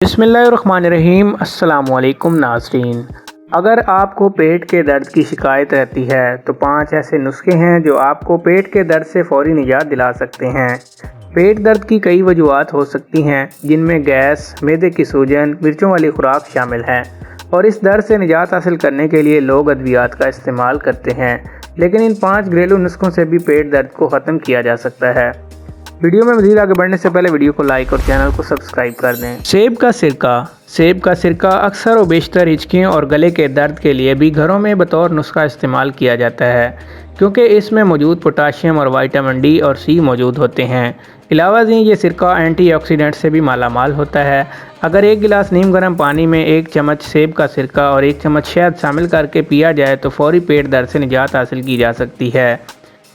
बिस्मिल्लाहिर्रहमानिर्रहीम। अस्सलाम वालेकुम नाज़रीन। अगर आपको पेट के दर्द की शिकायत रहती है तो 5 ऐसे नुस्खे हैं जो आपको पेट के दर्द से फ़ौरी निजात दिला सकते हैं। पेट दर्द की कई वजूहात हो सकती हैं जिनमें गैस, मैदे की सूजन, मिर्चों वाली खुराक शामिल हैं और इस दर्द से निजात हासिल करने के लिए लोग अद्वियात का इस्तेमाल करते हैं, लेकिन इन 5 घरेलू नुस्खों से भी पेट दर्द को ख़त्म किया जा सकता है। वीडियो में मज़ीद आगे बढ़ने से पहले वीडियो को लाइक और चैनल को सब्सक्राइब कर दें। सेब का सिरका अक्सर व बेशतर हिचकियों और गले के दर्द के लिए भी घरों में बतौर नुस्खा इस्तेमाल किया जाता है, क्योंकि इसमें मौजूद पोटाशियम और विटामिन डी और सी मौजूद होते हैं। अलावा ये सिरका एंटीऑक्सीडेंट से भी मालामाल होता है। अगर 1 गिलास नीम गर्म पानी में 1 चम्मच सेब का सिरका और 1 चम्मच शहद शामिल करके पिया जाए तो फौरी पेट दर्द से निजात हासिल की जा सकती है।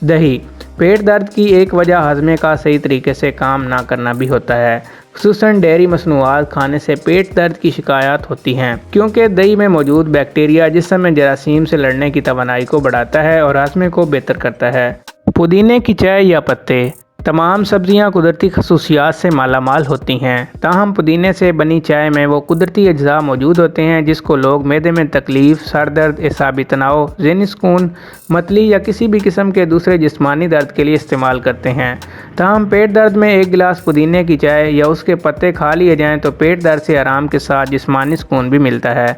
दही पेट दर्द की एक वजह हज़मे का सही तरीके से काम ना करना भी होता है। खुसूसन डेयरी मसनूआत खाने से पेट दर्द की शिकायत होती हैं, क्योंकि दही में मौजूद बैक्टीरिया जिस्म में जरासीम से लड़ने की तवानाई को बढ़ाता है और हज़मे को बेहतर करता है। पुदीने की चाय या पत्ते तमाम सब्जियां कुदरती खसूसियात से मालामाल होती हैं, ताहम पुदीने से बनी चाय में वो कुदरती अज्जा मौजूद होते हैं जिसको लोग मैदे में तकलीफ़, सर दर्द, एसाबी तनाव, ज़हनी सुकून, मतली या किसी भी किस्म के दूसरे जिस्मानी दर्द के लिए इस्तेमाल करते हैं। ताहम पेट दर्द में 1 गिलास पुदीने की चाय या उसके पत्ते खा लिए जाएँ तो पेट दर्द से आराम के साथ जिस्मानी सुकून भी मिलता है।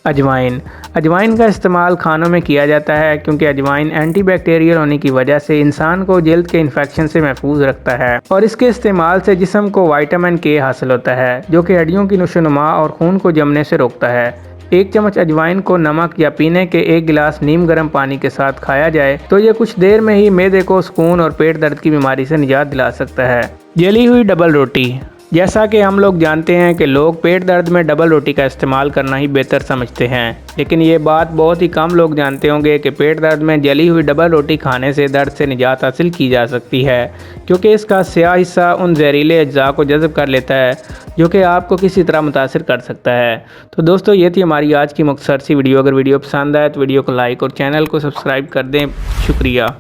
अजवाइन का इस्तेमाल खानों में किया जाता है, क्योंकि अजवाइन एंटी बैक्टीरियल होने की वजह से इंसान को जल्द के इन्फेक्शन से महफूज रखता है और इसके इस्तेमाल से जिस्म को विटामिन के हासिल होता है, जो कि हड्डियों की नशोनुमा और खून को जमने से रोकता है। 1 चम्मच अजवाइन को नमक या पीने के 1 गिलास नीम गर्म पानी के साथ खाया जाए तो ये कुछ देर में ही मैदे को सुकून और पेट दर्द की बीमारी से निजात दिला सकता है। जली हुई डबल रोटी जैसा कि हम लोग जानते हैं कि लोग पेट दर्द में डबल रोटी का इस्तेमाल करना ही बेहतर समझते हैं, लेकिन ये बात बहुत ही कम लोग जानते होंगे कि पेट दर्द में जली हुई डबल रोटी खाने से दर्द से निजात हासिल की जा सकती है, क्योंकि इसका स्याह हिस्सा उन जहरीले अज्जा को जज़ब कर लेता है जो कि आपको किसी तरह मुतासिर कर सकता है। तो दोस्तों, ये थी हमारी आज की मुख्तसर सी वीडियो। अगर वीडियो पसंद आए तो वीडियो को लाइक और चैनल को सब्सक्राइब कर दें। शुक्रिया।